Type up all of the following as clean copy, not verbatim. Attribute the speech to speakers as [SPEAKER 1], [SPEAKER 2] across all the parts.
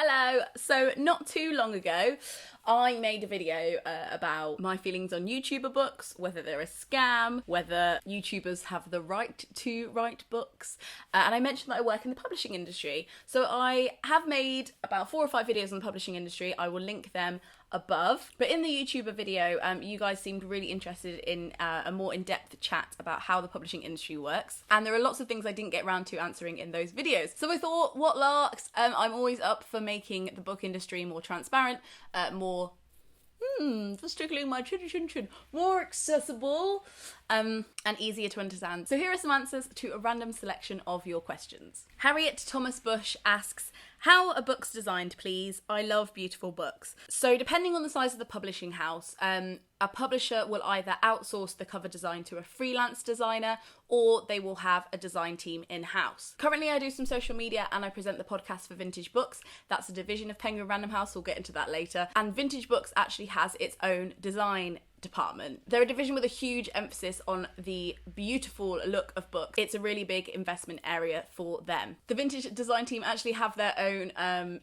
[SPEAKER 1] Hello! So not too long ago, I made a video about my feelings on YouTuber books, whether they're a scam, whether YouTubers have the right to write books, and I mentioned that I work in the publishing industry. So I have made about 4 or 5 videos on the publishing industry. I will link them above. But in the YouTuber video, you guys seemed really interested in a more in-depth chat about how the publishing industry works. And there are lots of things I didn't get around to answering in those videos. So I thought, what larks? I'm always up for making the book industry more transparent, more just tickling my chin, more accessible, and easier to understand. So here are some answers to a random selection of your questions. Harriet Thomas Bush asks, how are books designed, please? I love beautiful books. So depending on the size of the publishing house, a publisher will either outsource the cover design to a freelance designer, or they will have a design team in-house. Currently I do some social media and I present the podcast for Vintage Books. That's a division of Penguin Random House, we'll get into that later. And Vintage Books actually has its own design department. They're a division with a huge emphasis on the beautiful look of books. It's a really big investment area for them. The Vintage design team actually have their own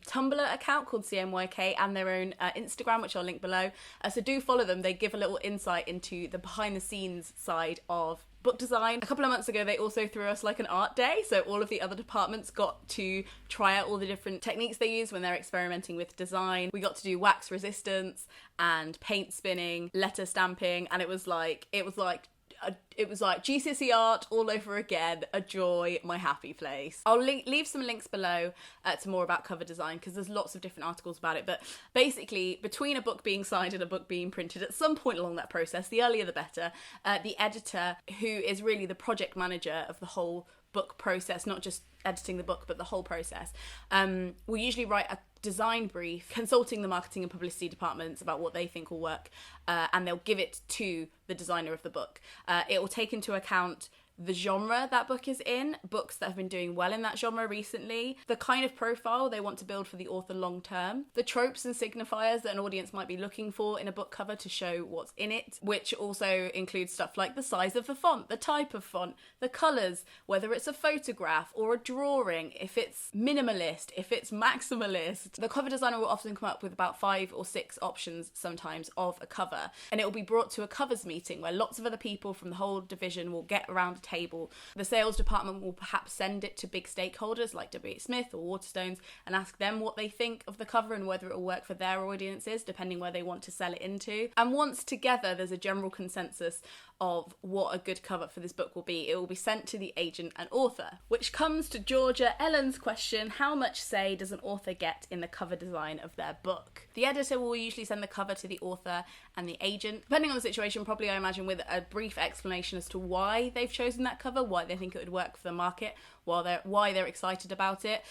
[SPEAKER 1] Tumblr account called CMYK and their own Instagram, which I'll link below. So do follow them. They give a little insight into the behind the scenes side of book design. A couple of months ago they also threw us like an art day, so all of the other departments got to try out all the different techniques they use when they're experimenting with design. We got to do wax resistance and paint spinning, letter stamping, and it was like GCSE art all over again. A joy, my happy place. I'll leave some links below to more about cover design because there's lots of different articles about it, but basically between a book being signed and a book being printed, at some point along that process, the earlier the better, the editor, who is really the project manager of the whole book process, not just editing the book but the whole process, will usually write a design brief consulting the marketing and publicity departments about what they think will work, and they'll give it to the designer of the book. It will take into account the genre that book is in, books that have been doing well in that genre recently, the kind of profile they want to build for the author long term, the tropes and signifiers that an audience might be looking for in a book cover to show what's in it, which also includes stuff like the size of the font, the type of font, the colours, whether it's a photograph or a drawing, if it's minimalist, if it's maximalist. The cover designer will often come up with about 5 or 6 options sometimes of a cover, and it will be brought to a covers meeting where lots of other people from the whole division will get around a table. The sales department will perhaps send it to big stakeholders like W.H. Smith or Waterstones and ask them what they think of the cover and whether it will work for their audiences, depending where they want to sell it into. And once together there's a general consensus of what a good cover for this book will be, it will be sent to the agent and author. Which comes to Georgia Ellen's question, how much say does an author get in the cover design of their book? The editor will usually send the cover to the author and the agent, depending on the situation, probably I imagine with a brief explanation as to why they've chosen that cover, why they think it would work for the market, why they're excited about it.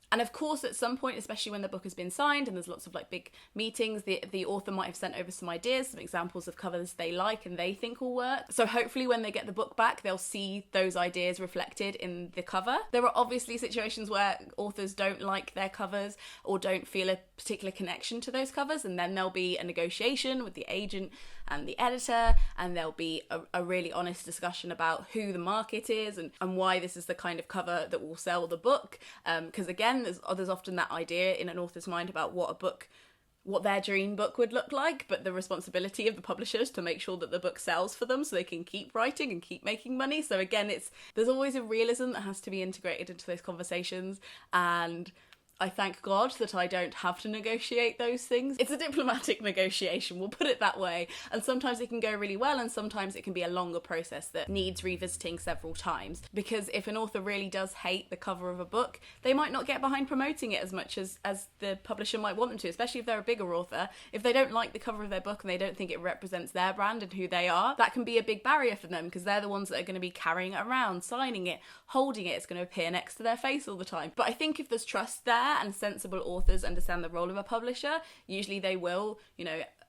[SPEAKER 1] And of course, at some point, especially when the book has been signed and there's lots of like big meetings, the author might have sent over some ideas, some examples of covers they like and they think will work. So hopefully when they get the book back, they'll see those ideas reflected in the cover. There are obviously situations where authors don't like their covers or don't feel a particular connection to those covers, and then there'll be a negotiation with the agent and the editor, and there'll be a really honest discussion about who the market is and why this is the kind of cover that will sell the book. Because again, there's often that idea in an author's mind about what their dream book would look like, but the responsibility of the publishers to make sure that the book sells for them so they can keep writing and keep making money. So again, there's always a realism that has to be integrated into those conversations, and I thank God that I don't have to negotiate those things. It's a diplomatic negotiation, we'll put it that way. And sometimes it can go really well, and sometimes it can be a longer process that needs revisiting several times. Because if an author really does hate the cover of a book, they might not get behind promoting it as much as the publisher might want them to, especially if they're a bigger author. If they don't like the cover of their book and they don't think it represents their brand and who they are, that can be a big barrier for them, because they're the ones that are going to be carrying it around, signing it, holding it. It's going to appear next to their face all the time. But I think if there's trust there and sensible authors understand the role of a publisher, usually they will,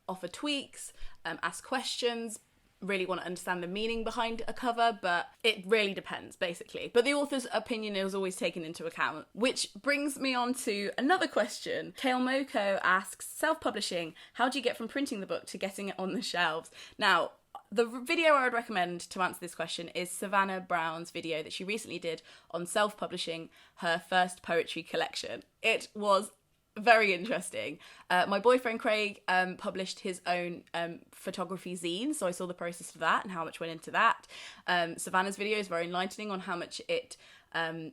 [SPEAKER 1] offer tweaks, ask questions, really want to understand the meaning behind a cover, but it really depends, basically. But the author's opinion is always taken into account, which brings me on to another question. Kale Moko asks, self-publishing, how do you get from printing the book to getting it on the shelves? Now, the video I would recommend to answer this question is Savannah Brown's video that she recently did on self-publishing her first poetry collection. It was very interesting. My boyfriend Craig published his own photography zine, so I saw the process of that and how much went into that. Savannah's video is very enlightening on how much it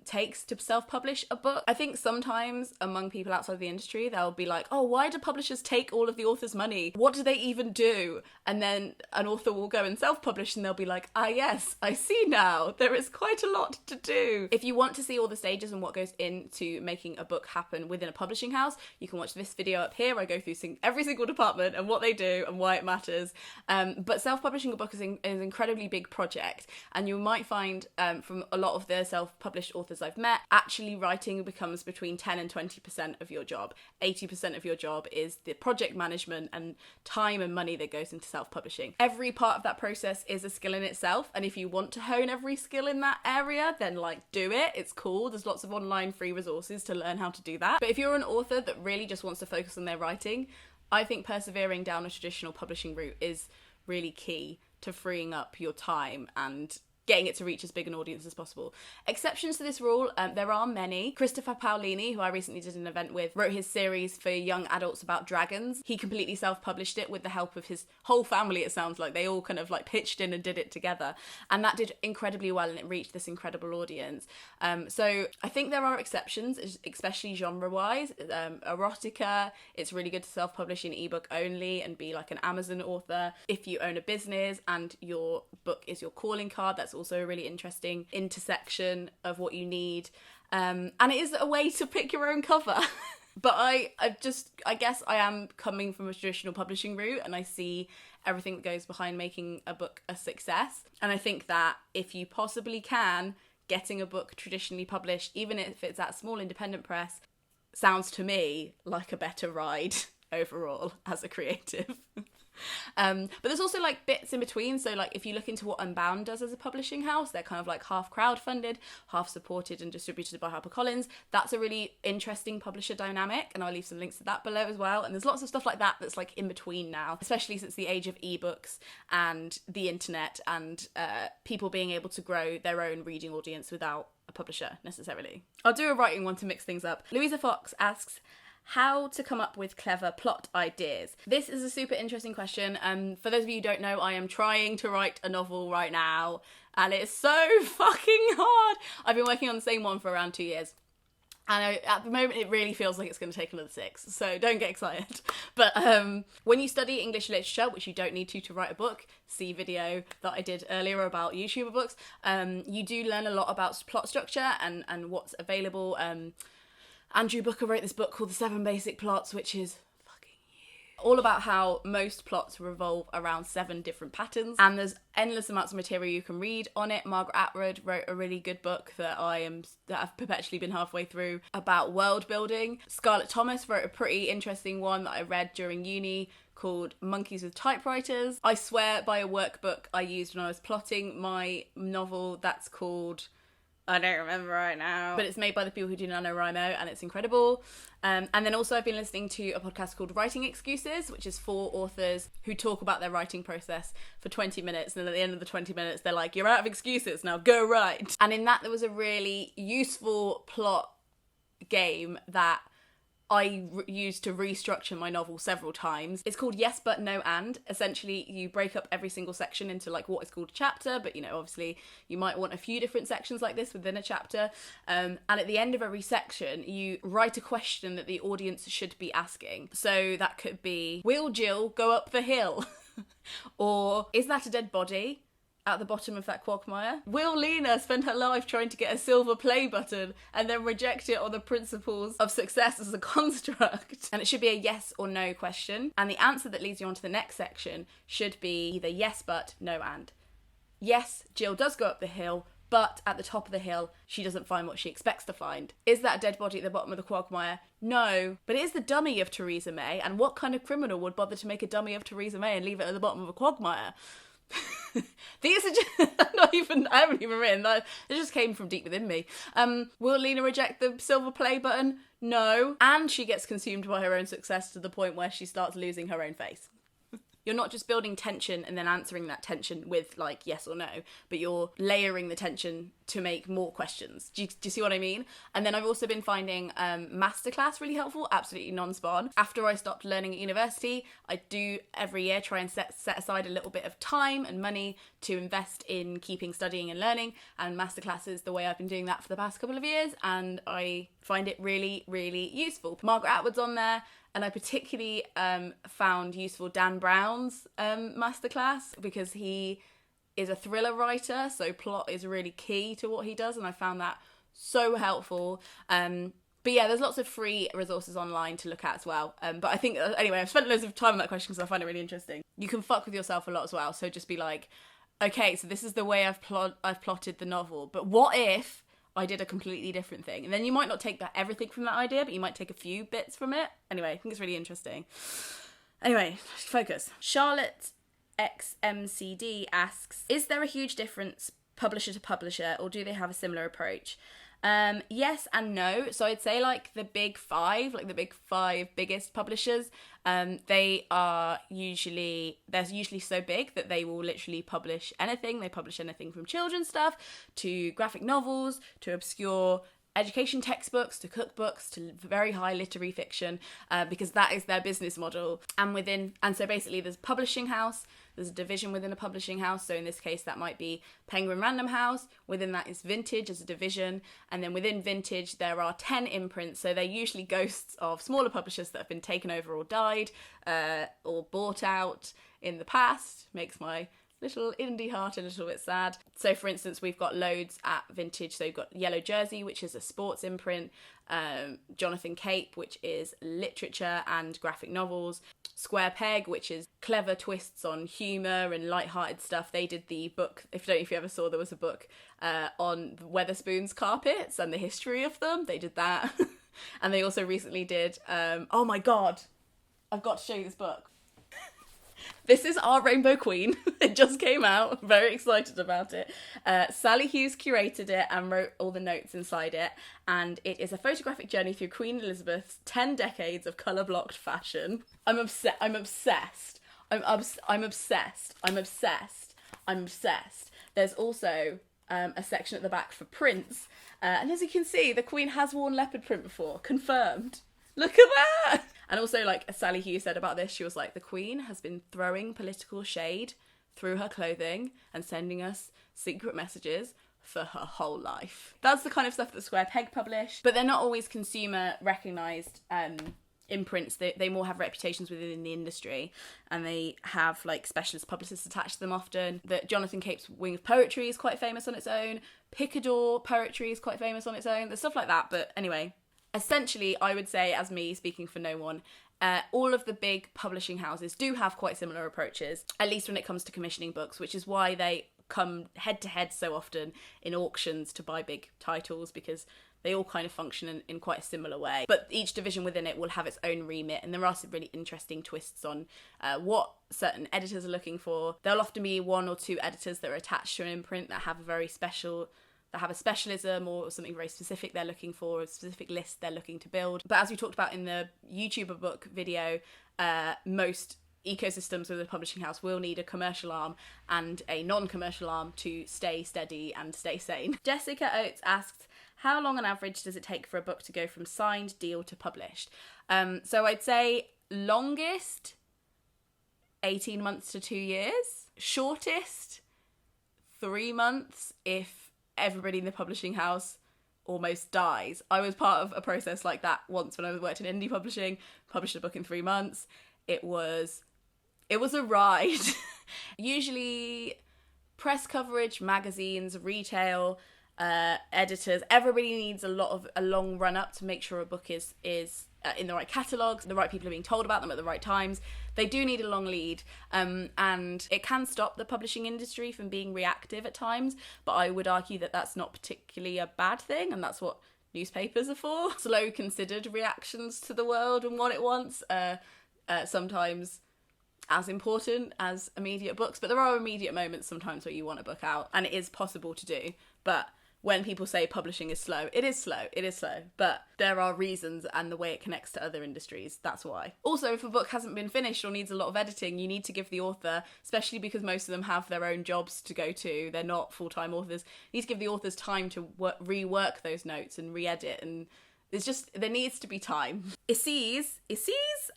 [SPEAKER 1] takes to self-publish a book. I think sometimes among people outside the industry, they'll be like, oh, why do publishers take all of the author's money? What do they even do? And then an author will go and self-publish and they'll be like, ah, yes, I see now. There is quite a lot to do. If you want to see all the stages and what goes into making a book happen within a publishing house, you can watch this video up here. I go through every single department and what they do and why it matters. But self-publishing a book is an incredibly big project. And you might find from a lot of the self-published authors I've met, actually writing becomes between 10 and 20% of your job. 80% of your job is the project management and time and money that goes into self-publishing. Every part of that process is a skill in itself, and if you want to hone every skill in that area, then do it. It's cool. There's lots of online free resources to learn how to do that. But if you're an author that really just wants to focus on their writing, I think persevering down a traditional publishing route is really key to freeing up your time and getting it to reach as big an audience as possible. Exceptions to this rule, there are many. Christopher Paolini, who I recently did an event with, wrote his series for young adults about dragons. He completely self-published it with the help of his whole family, it sounds like. They all kind of pitched in and did it together. And that did incredibly well and it reached this incredible audience. So I think there are exceptions, especially genre-wise. Erotica, it's really good to self-publish in ebook only and be like an Amazon author. If you own a business and your book is your calling card, that's also a really interesting intersection of what you need. And it is a way to pick your own cover. But I guess I am coming from a traditional publishing route and I see everything that goes behind making a book a success. And I think that if you possibly can, getting a book traditionally published, even if it's at a small independent press, sounds to me like a better ride overall as a creative. But there's also bits in between. So if you look into what Unbound does as a publishing house, they're kind of half crowdfunded, half supported and distributed by HarperCollins. That's a really interesting publisher dynamic, and I'll leave some links to that below as well. And there's lots of stuff like that that's in between now, especially since the age of ebooks and the internet and people being able to grow their own reading audience without a publisher necessarily. I'll do a writing one to mix things up. Louisa Fox asks, how to come up with clever plot ideas. This is a super interesting question. For those of you who don't know, I am trying to write a novel right now, and it's so fucking hard. I've been working on the same one for around 2 years. And at the moment, it really feels like it's going to take another 6, so don't get excited. But when you study English literature, which you don't need to write a book, see video that I did earlier about YouTuber books, you do learn a lot about plot structure and what's available. Andrew Booker wrote this book called The 7 Basic Plots, which is fucking huge. All about how most plots revolve around 7 different patterns, and there's endless amounts of material you can read on it. Margaret Atwood wrote a really good book that I've perpetually been halfway through about world building. Scarlett Thomas wrote a pretty interesting one that I read during uni called Monkeys with Typewriters. I swear by a workbook I used when I was plotting my novel that's called, I don't remember right now, but it's made by the people who do NaNoWriMo and it's incredible. And then also I've been listening to a podcast called Writing Excuses, which is 4 authors who talk about their writing process for 20 minutes. And then at the end of the 20 minutes, they're like, you're out of excuses, now go write. And in that, there was a really useful plot game that I used to restructure my novel several times. It's called Yes But No And. Essentially, you break up every single section into what is called a chapter, but obviously you might want a few different sections like this within a chapter. And at the end of every section, you write a question that the audience should be asking. So that could be, will Jill go up the hill? Or, is that a dead body at the bottom of that quagmire? Will Lena spend her life trying to get a silver play button and then reject it on the principles of success as a construct? And it should be a yes or no question. And the answer that leads you on to the next section should be either yes but, no and. Yes, Jill does go up the hill, but at the top of the hill, she doesn't find what she expects to find. Is that a dead body at the bottom of the quagmire? No. But it is the dummy of Theresa May, and what kind of criminal would bother to make a dummy of Theresa May and leave it at the bottom of a quagmire? These are just I haven't even written that. It just came from deep within me. Will Lena reject the silver play button? No. And she gets consumed by her own success to the point where she starts losing her own face. You're not just building tension and then answering that tension with yes or no, but you're layering the tension to make more questions. Do you see what I mean? And then I've also been finding masterclass really helpful, absolutely non-spawn. After I stopped learning at university, I do every year try and set aside a little bit of time and money to invest in keeping studying and learning, and masterclass is the way I've been doing that for the past couple of years, and I find it really, really useful. Margaret Atwood's on there, and I particularly found useful Dan Brown's masterclass, because he is a thriller writer, so plot is really key to what he does, and I found that so helpful. But yeah, there's lots of free resources online to look at as well. But I think, anyway, I've spent loads of time on that question because I find it really interesting. You can fuck with yourself a lot as well, so just be like, okay, so this is the way I've plotted the novel, but what if I did a completely different thing? And then you might not take everything from that idea, but you might take a few bits from it. Anyway, I think it's really interesting. Anyway, focus. Scarlett XMCD asks, is there a huge difference publisher to publisher, or do they have a similar approach? Yes and no. So I'd say like the big five biggest publishers, they're usually so big that they will literally publish anything. They publish anything from children's stuff to graphic novels to obscure education textbooks to cookbooks to very high literary fiction, because that is their business model. And so basically there's a publishing house, there's a division within a publishing house. So in this case, that might be Penguin Random House. Within that is Vintage as a division. And then within Vintage, there are 10 imprints. So they're usually ghosts of smaller publishers that have been taken over or died, or bought out in the past. Makes my little indie heart a little bit sad. So for instance, we've got loads at Vintage. So you've got Yellow Jersey, which is a sports imprint, Jonathan Cape, which is literature and graphic novels, Square Peg, which is clever twists on humour and light-hearted stuff. They did the book, if you ever saw, there was a book on Weatherspoon's carpets and the history of them. They did that. And they also recently did, oh my god, I've got to show you this book. This is Our Rainbow Queen. It just came out. I'm very excited about it. Sally Hughes curated it and wrote all the notes inside it. And it is a photographic journey through Queen Elizabeth's 10 decades of colour-blocked fashion. I'm obsessed. There's also a section at the back for prints. And as you can see, the Queen has worn leopard print before. Confirmed. Look at that! And also, like Sally Hughes said about this, she was like, the Queen has been throwing political shade through her clothing and sending us secret messages for her whole life. That's the kind of stuff that Square Peg publish, but they're not always consumer recognised imprints. They more have reputations within the industry, and they have like specialist publicists attached to them often. That Jonathan Cape's Wing of Poetry is quite famous on its own. Picador Poetry is quite famous on its own. There's stuff like that, but anyway. Essentially, I would say, as me speaking for no one, all of the big publishing houses do have quite similar approaches, at least when it comes to commissioning books, which is why they come head to head so often in auctions to buy big titles, because they all kind of function in quite a similar way. But each division within it will have its own remit, and there are some really interesting twists on what certain editors are looking for. There'll often be one or two editors that are attached to an imprint that have a specialism or something very specific they're looking for, a specific list they're looking to build. But as we talked about in the YouTuber book video, most ecosystems with a publishing house will need a commercial arm and a non-commercial arm to stay steady and stay sane. Jessica Oates asked, how long on average does it take for a book to go from signed deal to published? So I'd say longest, 18 months to 2 years. Shortest, 3 months if everybody in the publishing house almost dies. I was part of a process like that once when I worked in indie publishing, published a book in 3 months. It was a ride. Usually press coverage, magazines, retail, editors, everybody needs a long run up to make sure a book is in the right catalogues, the right people are being told about them at the right times. They do need a long lead, and it can stop the publishing industry from being reactive at times, but I would argue that that's not particularly a bad thing, and that's what newspapers are for. Slow, considered reactions to the world and what it wants, sometimes as important as immediate books, but there are immediate moments sometimes where you want a book out, and it is possible to do, but when people say publishing is slow. It is slow, but there are reasons, and the way it connects to other industries, that's why. Also, if a book hasn't been finished or needs a lot of editing, you need to give the author, especially because most of them have their own jobs to go to, they're not full-time authors, you need to give the authors time to rework those notes and re-edit, and there needs to be time. Isis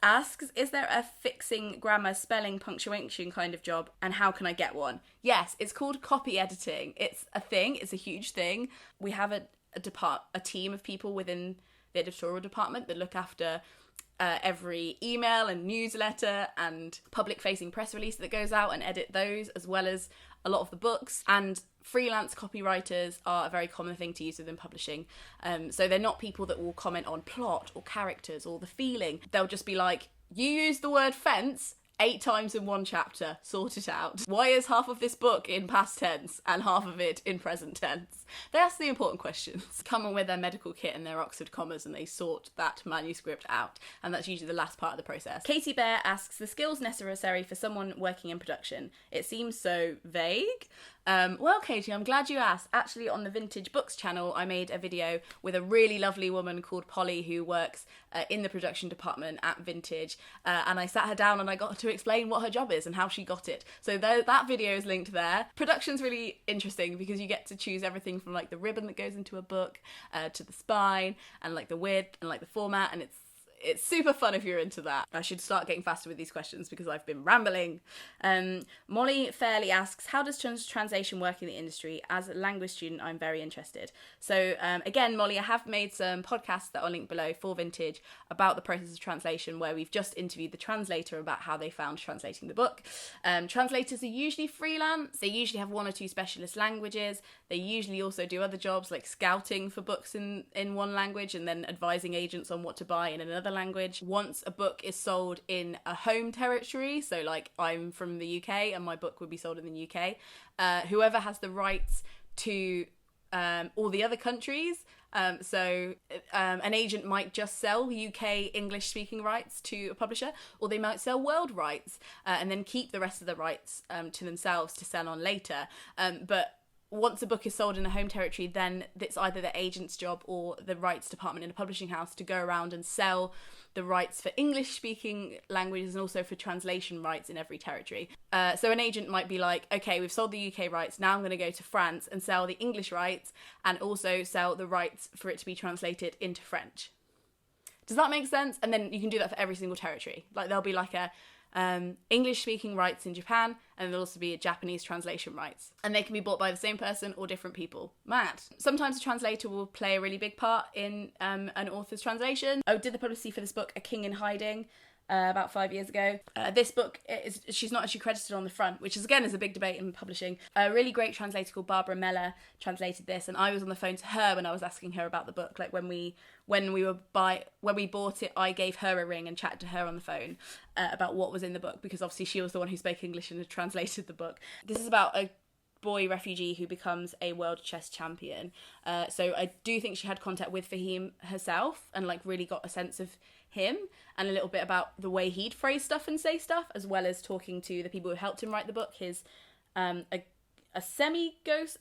[SPEAKER 1] asks, is there a fixing grammar, spelling, punctuation kind of job, and how can I get one? Yes, it's called copy editing. It's a thing. It's a huge thing. We have a team of people within the editorial department that look after every email and newsletter and public-facing press release that goes out and edit those, as well as a lot of the books. And freelance copywriters are a very common thing to use within publishing. So they're not people that will comment on plot or characters or the feeling. They'll just be like, you use the word fence 8 times in one chapter, sort it out. Why is half of this book in past tense and half of it in present tense? They ask the important questions. Come on with their medical kit and their Oxford commas, and they sort that manuscript out. And that's usually the last part of the process. Katie Bear asks, the skills necessary for someone working in production. It seems so vague. Well, Katie, I'm glad you asked. Actually, on the Vintage Books channel, I made a video with a really lovely woman called Polly who works in the production department at Vintage. And I sat her down and I got her to explain what her job is and how she got it. So that video is linked there. Production's really interesting because you get to choose everything from like the ribbon that goes into a book to the spine and like the width and like the format, and it's super fun if you're into that. I should start getting faster with these questions because I've been rambling. Molly Fairley asks, how does translation work in the industry? As a language student, I'm very interested. So again, Molly, I have made some podcasts that I'll link below for Vintage about the process of translation, where we've just interviewed the translator about how they found translating the book. Translators are usually freelance. They usually have 1 or 2 specialist languages. They usually also do other jobs like scouting for books in one language and then advising agents on what to buy in another language. Once a book is sold in a home territory, so like I'm from the UK and my book would be sold in the UK, whoever has the rights to all the other countries, so an agent might just sell UK English speaking rights to a publisher, or they might sell world rights and then keep the rest of the rights to themselves to sell on later. But once a book is sold in a home territory, then it's either the agent's job or the rights department in a publishing house to go around and sell the rights for English-speaking languages and also for translation rights in every territory. So an agent might be like, okay, we've sold the UK rights, now I'm going to go to France and sell the English rights and also sell the rights for it to be translated into French. Does that make sense? And then you can do that for every single territory. Like there'll be like a English-speaking rights in Japan, and there'll also be a Japanese translation rights. And they can be bought by the same person or different people. Mad. Sometimes a translator will play a really big part in an author's translation. I did the publicity for this book, A King in Hiding, about 5 years ago. This book, she's not actually credited on the front, which is again is a big debate in publishing. A really great translator called Barbara Meller translated this, and I was on the phone to her when I was asking her about the book. Like when we bought it, I gave her a ring and chatted to her on the phone about what was in the book, because obviously she was the one who spoke English and had translated the book. This is about a boy refugee who becomes a world chess champion. So I do think she had contact with Fahim herself and like really got a sense of him and a little bit about the way he'd phrase stuff and say stuff, as well as talking to the people who helped him write the book. His a semi-ghost,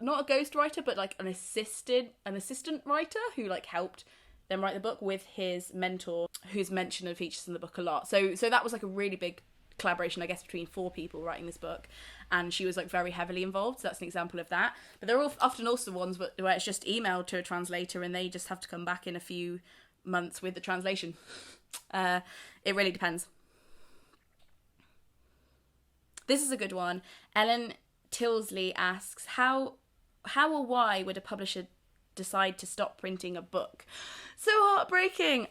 [SPEAKER 1] not a ghost writer, but like an assistant writer who like helped them write the book with his mentor, who's mentioned and features in the book a lot. So that was like a really big collaboration, I guess, between 4 people writing this book, and she was like very heavily involved. So that's an example of that. But there are often also ones where it's just emailed to a translator and they just have to come back in a few months with the translation. It really depends. This is a good one. Ellen Tilsley asks, how or why would a publisher decide to stop printing a book? So heartbreaking.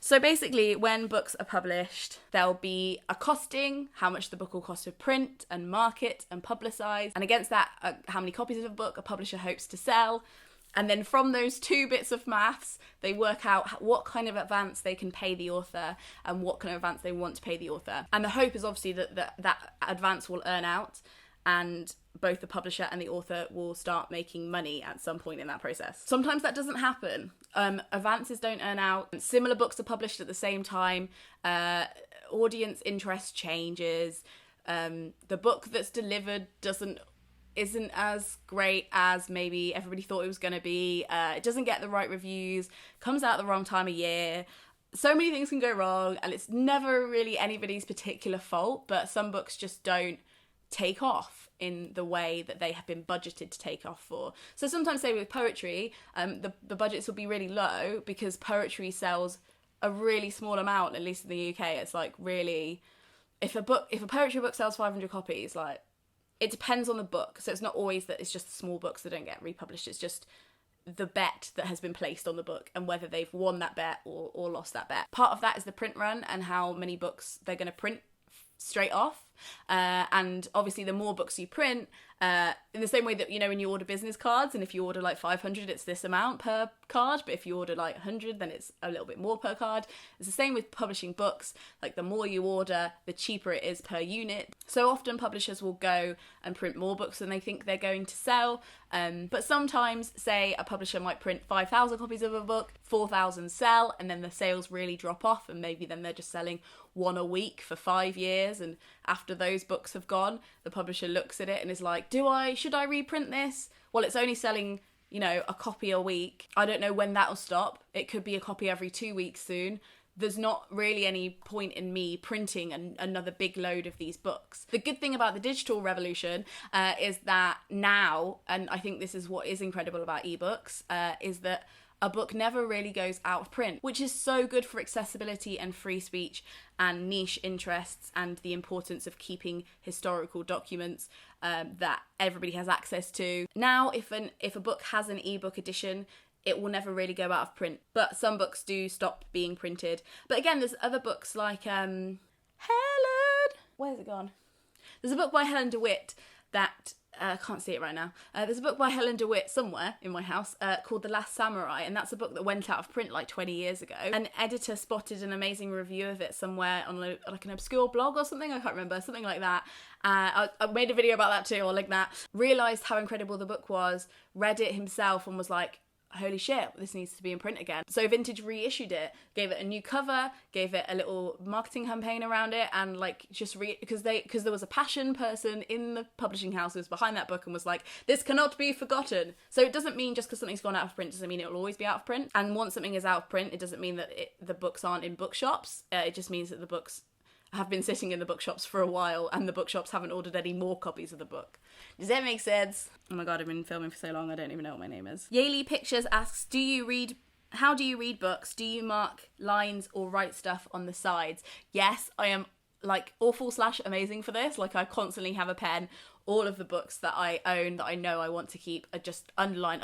[SPEAKER 1] So basically, when books are published, there'll be a costing, how much the book will cost to print and market and publicise, and against that, how many copies of a book a publisher hopes to sell. And then from those 2 bits of maths, they work out what kind of advance they can pay the author and what kind of advance they want to pay the author. And the hope is obviously that advance will earn out, and both the publisher and the author will start making money at some point in that process. Sometimes that doesn't happen. Advances don't earn out. Similar books are published at the same time. Audience interest changes. The book that's delivered doesn't isn't as great as maybe everybody thought it was going to be. It doesn't get the right reviews, comes out at the wrong time of year. So many things can go wrong, and it's never really anybody's particular fault, but some books just don't take off in the way that they have been budgeted to take off for. So sometimes, say with poetry, the budgets will be really low because poetry sells a really small amount, at least in the UK. It's like really, if a poetry book sells 500 copies, like, it depends on the book. So it's not always that it's just small books that don't get republished. It's just the bet that has been placed on the book and whether they've won that bet or lost that bet. Part of that is the print run and how many books they're going to print straight off. And obviously the more books you print, in the same way that, you know, when you order business cards, and if you order like 500, it's this amount per card, but if you order like 100, then it's a little bit more per card. It's the same with publishing books. Like, the more you order, the cheaper it is per unit. So often publishers will go and print more books than they think they're going to sell. But sometimes, say, a publisher might print 5,000 copies of a book, 4,000 sell, and then the sales really drop off, and maybe then they're just selling one a week for 5 years, and after those books have gone, the publisher looks at it and is like, should I reprint this? Well, it's only selling, you know, a copy a week. I don't know when that'll stop. It could be a copy every 2 weeks soon. There's not really any point in me printing another big load of these books. The good thing about the digital revolution is that now, and I think this is what is incredible about ebooks, is that a book never really goes out of print, which is so good for accessibility and free speech and niche interests and the importance of keeping historical documents that everybody has access to. Now, if a book has an ebook edition, it will never really go out of print, but some books do stop being printed. But again, there's other books like Helen. Where's it gone? There's a book by Helen DeWitt that I can't see it right now. There's a book by Helen DeWitt somewhere in my house called The Last Samurai, and that's a book that went out of print like 20 years ago. An editor spotted an amazing review of it somewhere on like an obscure blog or something, I can't remember, something like that. I made a video about that too, I'll link that. Realised how incredible the book was, read it himself and was like, holy shit, this needs to be in print again. So Vintage reissued it, gave it a new cover, gave it a little marketing campaign around it, and like just because there was a passion person in the publishing house who was behind that book and was like, this cannot be forgotten. So it doesn't mean just because something's gone out of print doesn't mean it will always be out of print. And once something is out of print, it doesn't mean that the books aren't in bookshops. It just means that the books have been sitting in the bookshops for a while and the bookshops haven't ordered any more copies of the book. Does that make sense? Oh my god, I've been filming for so long I don't even know what my name is. Yaley Pictures asks, how do you read books? Do you mark lines or write stuff on the sides? Yes, I am like awful/amazing for this. Like, I constantly have a pen. All of the books that I own that I know I want to keep are just underline.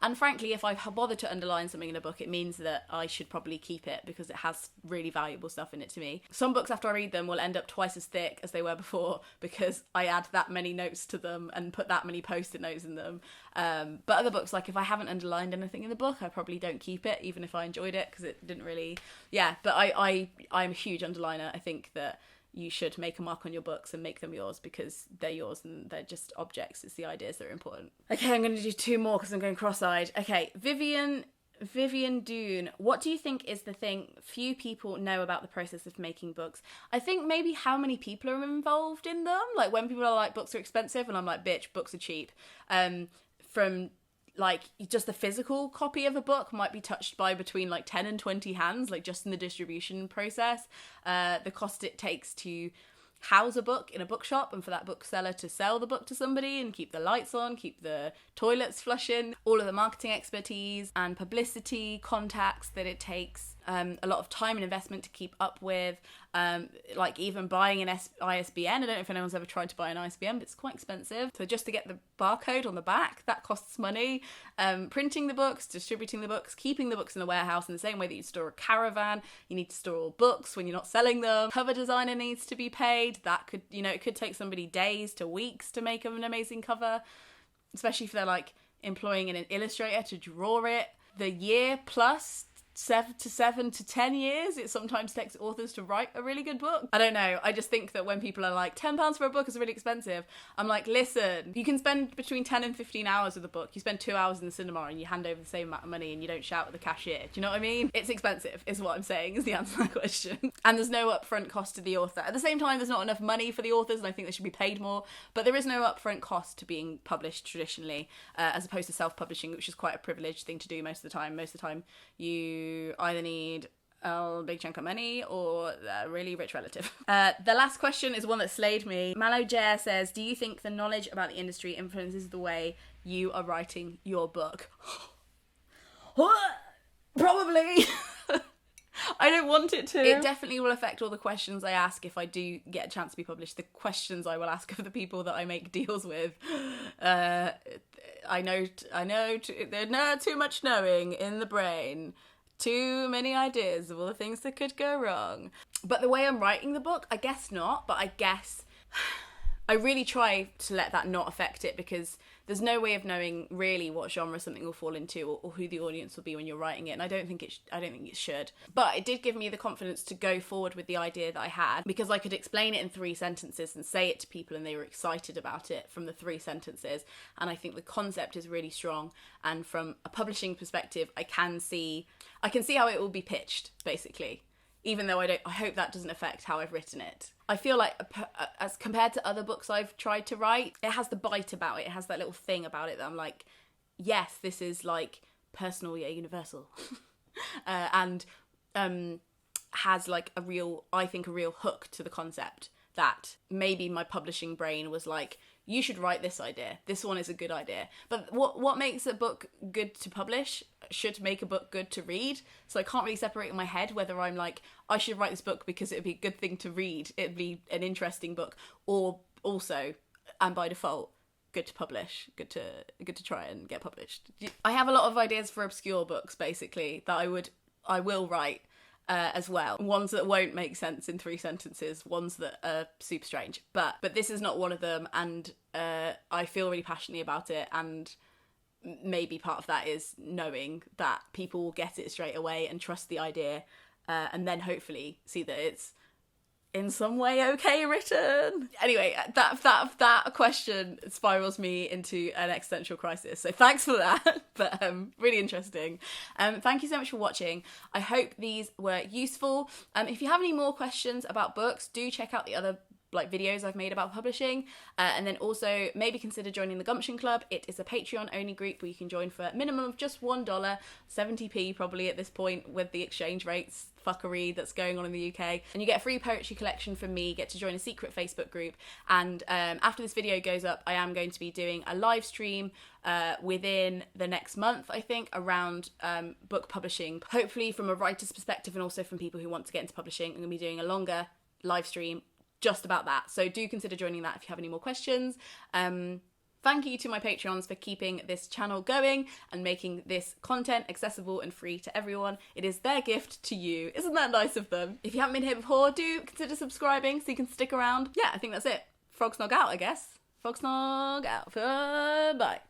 [SPEAKER 1] And frankly, if I bother to underline something in a book, it means that I should probably keep it because it has really valuable stuff in it to me. Some books, after I read them, will end up twice as thick as they were before because I add that many notes to them and put that many post-it notes in them. But other books, like if I haven't underlined anything in the book, I probably don't keep it, even if I enjoyed it, because it didn't really... Yeah, but I'm a huge underliner. I think that you should make a mark on your books and make them yours because they're yours and they're just objects. It's the ideas that are important. Okay, I'm going to do two more because I'm going cross-eyed. Okay, Vivian Dune, what do you think is the thing few people know about the process of making books? I think maybe how many people are involved in them. Like, when people are like, books are expensive, and I'm like, bitch, books are cheap. From like, just the physical copy of a book might be touched by between like 10 and 20 hands, like just in the distribution process. The cost it takes to house a book in a bookshop and for that bookseller to sell the book to somebody and keep the lights on, keep the toilets flushing, all of the marketing expertise and publicity contacts that it takes, a lot of time and investment to keep up with, like even buying an ISBN. I don't know if anyone's ever tried to buy an ISBN, but it's quite expensive. So just to get the barcode on the back, that costs money. Printing the books, distributing the books, keeping the books in the warehouse in the same way that you store a caravan. You need to store all books when you're not selling them. Cover designer needs to be paid. That could, it could take somebody days to weeks to make an amazing cover, especially if they're like employing an illustrator to draw it. The year plus 7 to 10 years it sometimes takes authors to write a really good book. I don't know. I just think that when people are like, £10 for a book is really expensive, I'm like, listen, you can spend between 10 and 15 hours with a book. You spend 2 hours in the cinema and you hand over the same amount of money and you don't shout at the cashier. Do you know what I mean? It's expensive, is what I'm saying, is the answer to that question. And there's no upfront cost to the author. At the same time, there's not enough money for the authors, and I think they should be paid more. But there is no upfront cost to being published traditionally, as opposed to self-publishing, which is quite a privileged thing to do most of the time. Most of the time, you either need a big chunk of money or a really rich relative. The last question is one that slayed me. Mallow Jare says, do you think the knowledge about the industry influences the way you are writing your book? Probably. I don't want it to. It definitely will affect all the questions I ask if I do get a chance to be published. The questions I will ask of the people that I make deals with. I know there's too much knowing in the brain. Too many ideas of all the things that could go wrong. But the way I'm writing the book, I guess not. But I guess I really try to let that not affect it, because there's no way of knowing really what genre something will fall into, or who the audience will be when you're writing it. And I don't think it should. But it did give me the confidence to go forward with the idea that I had, because I could explain it in 3 sentences and say it to people and they were excited about it from the 3 sentences. And I think the concept is really strong. And from a publishing perspective, I can see how it will be pitched, basically. Even though I hope that doesn't affect how I've written it. I feel like, as compared to other books I've tried to write, it has the bite about it. It has that little thing about it that I'm like, yes, this is like personal yet universal. And has like a real hook to the concept that maybe my publishing brain was like, you should write this idea. This one is a good idea. But what makes a book good to publish should make a book good to read. So I can't really separate in my head whether I'm like, I should write this book because it'd be a good thing to read. It'd be an interesting book, or also, and by default, good to publish, good to try and get published. I have a lot of ideas for obscure books, basically, that I will write. As well. Ones that won't make sense in 3 sentences, ones that are super strange. But this is not one of them, and I feel really passionately about it, and maybe part of that is knowing that people will get it straight away and trust the idea, and then hopefully see that it's in some way okay written. Anyway, that question spirals me into an existential crisis, so thanks for that. But really interesting. Thank you so much for watching. I hope these were useful. If you have any more questions about books, do check out the other videos I've made about publishing, and then also maybe consider joining the Gumption Club. It is a Patreon only group where you can join for a minimum of just $1, 70p probably at this point with the exchange rates fuckery that's going on in the UK, and you get a free poetry collection from me, get to join a secret Facebook group, and after this video goes up, I am going to be doing a live stream within the next month, I think, around book publishing, hopefully from a writer's perspective and also from people who want to get into publishing. I'm going to be doing a longer live stream just about that, so do consider joining that if you have any more questions. Thank you to my Patreons for keeping this channel going and making this content accessible and free to everyone. It is their gift to you. Isn't that nice of them? If you haven't been here before, do consider subscribing so you can stick around. Yeah, I think that's it. Frog snog out, I guess. Frog snog out. Bye.